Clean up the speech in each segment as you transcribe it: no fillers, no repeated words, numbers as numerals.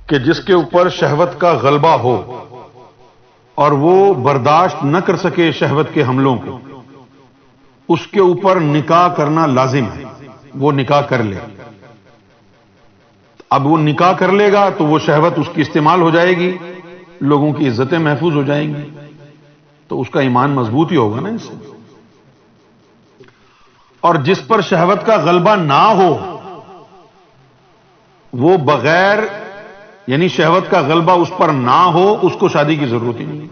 کہ جس کے اوپر شہوت کا غلبہ ہو اور وہ برداشت نہ کر سکے شہوت کے حملوں کو، اس کے اوپر نکاح کرنا لازم ہے، وہ نکاح کر لے۔ اب وہ نکاح کر لے گا تو وہ شہوت اس کی استعمال ہو جائے گی، لوگوں کی عزتیں محفوظ ہو جائیں گی، تو اس کا ایمان مضبوط ہی ہوگا نا اس سے۔ اور جس پر شہوت کا غلبہ نہ ہو، وہ بغیر یعنی شہوت کا غلبہ اس پر نہ ہو، اس کو شادی کی ضرورت ہی نہیں۔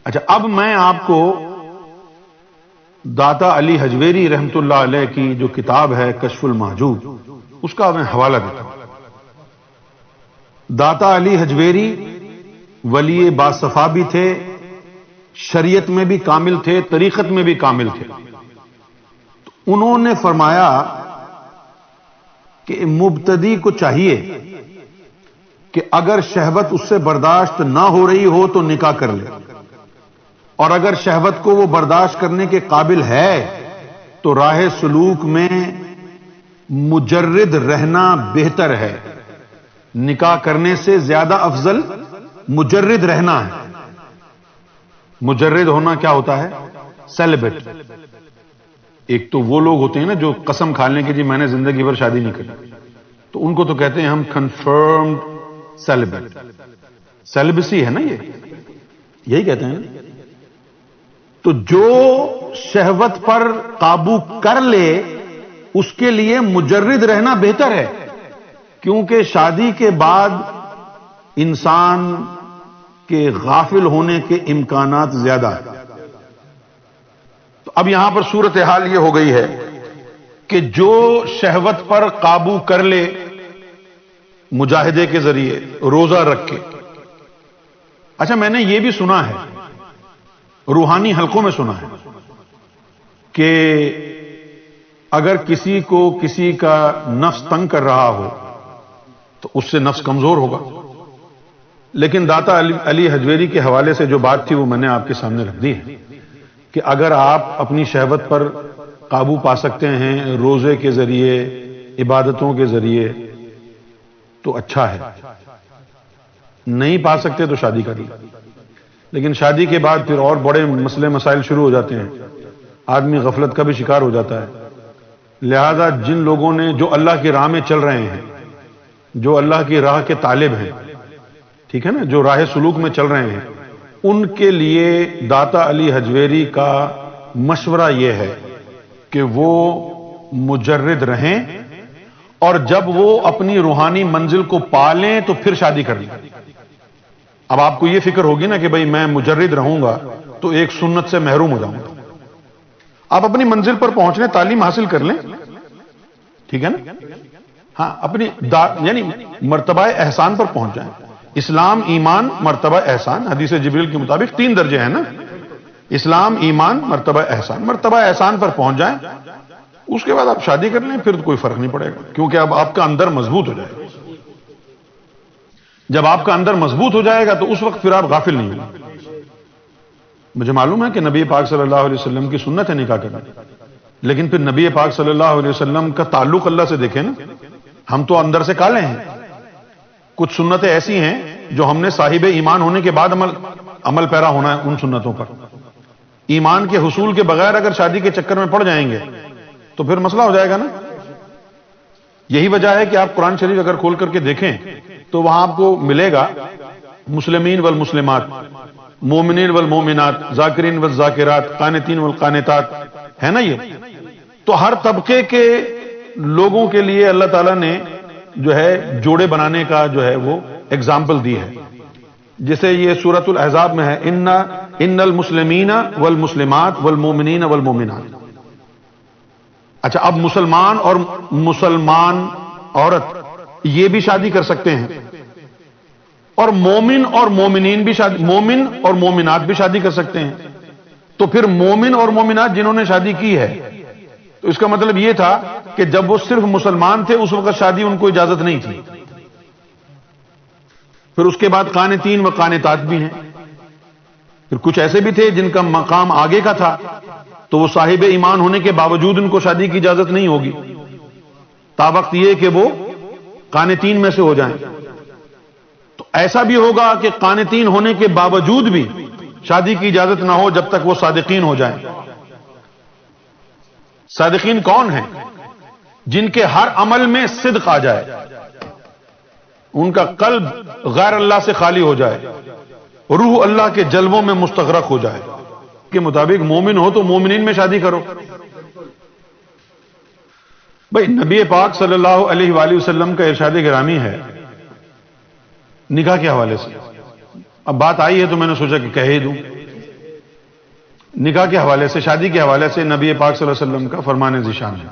اچھا، اب میں آپ کو داتا علی حجویری رحمت اللہ علیہ کی جو کتاب ہے کشف المحجوب، اس کا میں حوالہ دیتا ہوں۔ داتا علی حجویری ولی باصفا بھی تھے، شریعت میں بھی کامل تھے، طریقت میں بھی کامل تھے۔ تو انہوں نے فرمایا کہ مبتدی کو چاہیے کہ اگر شہوت اس سے برداشت نہ ہو رہی ہو تو نکاح کر لے، اور اگر شہوت کو وہ برداشت کرنے کے قابل ہے تو راہ سلوک میں مجرد رہنا بہتر ہے۔ نکاح کرنے سے زیادہ افضل مجرد رہنا ہے۔ مجرد ہونا کیا ہوتا ہے؟ سیلیبٹ۔ ایک تو وہ لوگ ہوتے ہیں نا جو قسم کھا لیں کہ جی میں نے زندگی بھر شادی نہیں کرنی، تو ان کو تو کہتے ہیں ہم کنفرمڈ سیلیبٹ۔ سیلیبسی ہے نا، یہی کہتے ہیں نا۔ تو جو شہوت پر قابو کر لے اس کے لیے مجرد رہنا بہتر ہے، کیونکہ شادی کے بعد انسان کے غافل ہونے کے امکانات زیادہ ہیں۔ تو اب یہاں پر صورتحال یہ ہو گئی ہے کہ جو شہوت پر قابو کر لے مجاہدے کے ذریعے، روزہ رکھ کے۔ اچھا، میں نے یہ بھی سنا ہے، روحانی حلقوں میں سنا ہے کہ اگر کسی کو کسی کا نفس تنگ کر رہا ہو تو اس سے نفس کمزور ہوگا، لیکن داتا علی حجویری کے حوالے سے جو بات تھی وہ میں نے آپ کے سامنے رکھ دی ہے کہ اگر آپ اپنی شہوت پر قابو پا سکتے ہیں روزے کے ذریعے، عبادتوں کے ذریعے، تو اچھا ہے۔ نہیں پا سکتے تو شادی کر لیں، لیکن شادی کے بعد پھر اور بڑے مسئلے مسائل شروع ہو جاتے ہیں، آدمی غفلت کا بھی شکار ہو جاتا ہے۔ لہذا جن لوگوں نے جو اللہ کی راہ میں چل رہے ہیں، جو اللہ کی راہ کے طالب ہیں، ٹھیک ہے نا، جو راہ سلوک میں چل رہے ہیں، ان کے لیے داتا علی حجویری کا مشورہ یہ ہے کہ وہ مجرد رہیں، اور جب وہ اپنی روحانی منزل کو پا لیں تو پھر شادی کر لیں۔ اب آپ کو یہ فکر ہوگی نا کہ بھئی میں مجرد رہوں گا تو ایک سنت سے محروم ہو جاؤں گا۔ آپ اپنی منزل پر پہنچ لیں، تعلیم حاصل کر لیں، ٹھیک ہے نا، ہاں، اپنی یعنی مرتبہ احسان پر پہنچ جائیں۔ اسلام، ایمان، مرتبہ احسان، حدیث جبریل کے مطابق 3 درجے ہیں نا، اسلام، ایمان، مرتبہ احسان۔ مرتبہ احسان پر پہنچ جائیں، اس کے بعد آپ شادی کر لیں، پھر تو کوئی فرق نہیں پڑے گا، کیونکہ اب آپ کا اندر مضبوط ہو جائے گا۔ جب آپ کا اندر مضبوط ہو جائے گا تو اس وقت پھر آپ غافل نہیں ہوں گے۔ مجھے معلوم ہے کہ نبی پاک صلی اللہ علیہ وسلم کی سنت ہے نکاح کرنا، لیکن پھر نبی پاک صلی اللہ علیہ وسلم کا تعلق اللہ سے دیکھیں نا، ہم تو اندر سے کالے ہیں۔ کچھ سنتیں ایسی ہیں جو ہم نے صاحب ایمان ہونے کے بعد عمل پیرا ہونا ہے ان سنتوں پر۔ ایمان کے حصول کے بغیر اگر شادی کے چکر میں پڑ جائیں گے تو پھر مسئلہ ہو جائے گا نا۔ یہی وجہ ہے کہ آپ قرآن شریف اگر کھول کر کے دیکھیں تو وہاں آپ کو ملے گا مسلمین والمسلمات، مومنین والمومنات، ذاکرین والذاکرات، قانتین والقانتات، ہے نا یہ؟ تو ہر طبقے کے لوگوں کے لیے اللہ تعالیٰ نے جو ہے جوڑے بنانے کا جو ہے وہ اگزامپل دی ہے، جسے یہ سورۃ الاحزاب میں ہے، ان المسلمین والمسلمات والمومنین والمومنات۔ اچھا، اب مسلمان اور مسلمان عورت یہ بھی شادی کر سکتے ہیں، اور مومن اور مومنین بھی مومن اور مومنات بھی شادی کر سکتے ہیں۔ تو پھر مومن اور مومنات جنہوں نے شادی کی ہے، تو اس کا مطلب یہ تھا کہ جب وہ صرف مسلمان تھے اس وقت شادی ان کو اجازت نہیں تھی۔ پھر اس کے بعد قانتین و قانتات بھی ہیں، پھر کچھ ایسے بھی تھے جن کا مقام آگے کا تھا، تو وہ صاحب ایمان ہونے کے باوجود ان کو شادی کی اجازت نہیں ہوگی، تا وقت یہ کہ وہ قانتین میں سے ہو جائیں. تو ایسا بھی ہوگا کہ قانتین ہونے کے باوجود بھی شادی کی اجازت نہ ہو جب تک وہ صادقین ہو جائیں. صادقین کون ہیں؟ جن کے ہر عمل میں صدق آ جائے، ان کا قلب غیر اللہ سے خالی ہو جائے، روح اللہ کے جلووں میں مستغرق ہو جائے. کے مطابق مومن ہو تو مومنین میں شادی کرو. بھئی نبی پاک صلی اللہ علیہ وآلہ وسلم کا ارشاد گرامی ہے نکاح کے حوالے سے. اب بات آئی ہے تو میں نے سوچا کہ کہہ ہی دوں. نکاح کے حوالے سے، شادی کے حوالے سے نبی پاک صلی اللہ علیہ وسلم کا فرمان ذیشان ہے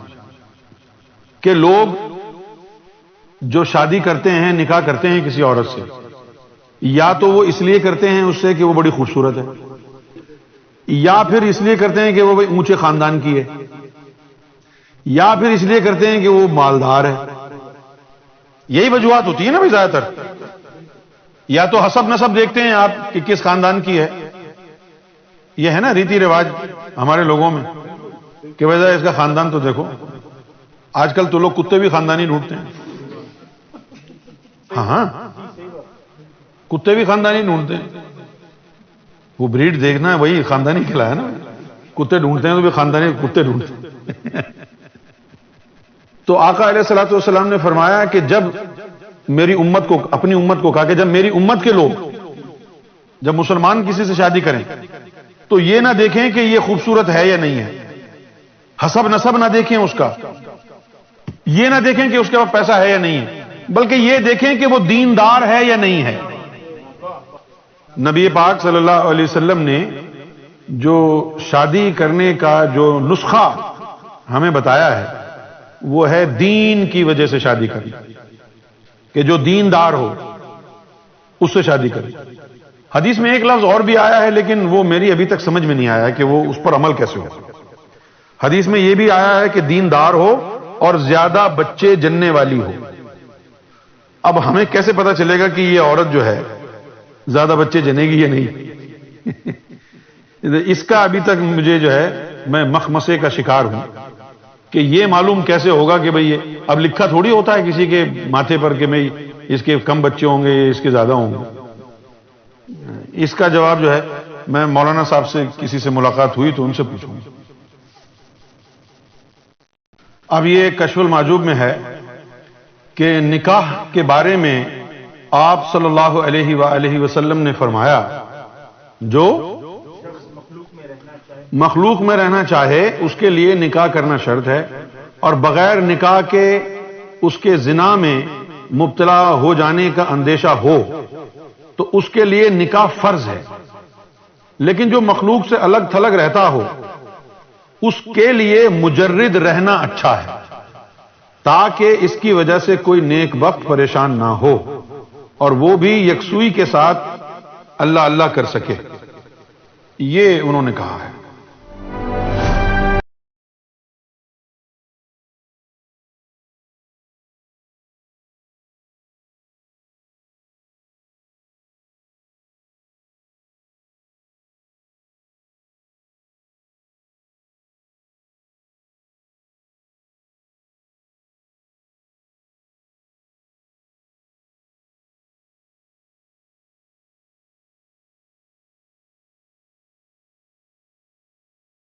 کہ لوگ جو شادی کرتے ہیں، نکاح کرتے ہیں کسی عورت سے، یا تو وہ اس لیے کرتے ہیں اس سے کہ وہ بڑی خوبصورت ہے، یا پھر اس لیے کرتے ہیں کہ وہ اونچے خاندان کی ہے، یا پھر اس لیے کرتے ہیں کہ وہ مالدار ہے. یہی وجوہات ہوتی ہیں نا بھائی زیادہ تر. یا تو حسب نسب دیکھتے ہیں آپ کہ کس خاندان کی ہے. یہ ہے نا ریتی رواج ہمارے لوگوں میں کہ وجہ اس کا خاندان تو دیکھو. آج کل تو لوگ کتے بھی خاندانی ڈھونڈتے ہیں. ہاں کتے بھی خاندانی ڈھونڈتے ہیں. وہ بریڈ دیکھنا ہے وہی خاندانی کھلا ہے نا. کتے ڈھونڈتے ہیں تو بھی خاندانی کتے ڈھونڈتے ہیں. تو آقا علیہ الصلوۃ والسلام نے فرمایا کہ جب میری امت کو، اپنی امت کو کہا کہ جب میری امت کے لوگ، جب مسلمان کسی سے شادی کریں تو یہ نہ دیکھیں کہ یہ خوبصورت ہے یا نہیں ہے، حسب نسب نہ دیکھیں اس کا، یہ نہ دیکھیں کہ اس کے پاس پیسہ ہے یا نہیں ہے، بلکہ یہ دیکھیں کہ وہ دیندار ہے یا نہیں ہے. نبی پاک صلی اللہ علیہ وسلم نے جو شادی کرنے کا جو نسخہ ہمیں بتایا ہے وہ ہے دین کی وجہ سے شادی کرنا، کہ جو دیندار ہو اس سے شادی کرے. حدیث میں ایک لفظ اور بھی آیا ہے لیکن وہ میری ابھی تک سمجھ میں نہیں آیا کہ وہ اس پر عمل کیسے ہو. حدیث میں یہ بھی آیا ہے کہ دیندار ہو اور زیادہ بچے جننے والی ہو. اب ہمیں کیسے پتا چلے گا کہ یہ عورت جو ہے زیادہ بچے جنے گی یا نہیں؟ اس کا ابھی تک مجھے جو ہے، میں مخمسے کا شکار ہوں کہ یہ معلوم کیسے ہوگا کہ بھئی اب لکھا تھوڑی ہوتا ہے کسی کے ماتھے پر کہ میں اس کے کم بچے ہوں گے، اس کے زیادہ ہوں گے. اس کا جواب جو ہے میں مولانا صاحب سے کسی سے ملاقات ہوئی تو ان سے پوچھوں گا. اب یہ کشف المحجوب میں ہے کہ نکاح کے بارے میں آپ صلی اللہ علیہ وآلہ وسلم نے فرمایا جو مخلوق میں رہنا چاہے اس کے لیے نکاح کرنا شرط ہے، اور بغیر نکاح کے اس کے زنا میں مبتلا ہو جانے کا اندیشہ ہو تو اس کے لیے نکاح فرض ہے. لیکن جو مخلوق سے الگ تھلگ رہتا ہو اس کے لیے مجرد رہنا اچھا ہے، تاکہ اس کی وجہ سے کوئی نیک وقت پریشان نہ ہو اور وہ بھی یکسوئی کے ساتھ اللہ اللہ کر سکے. یہ انہوں نے کہا ہے.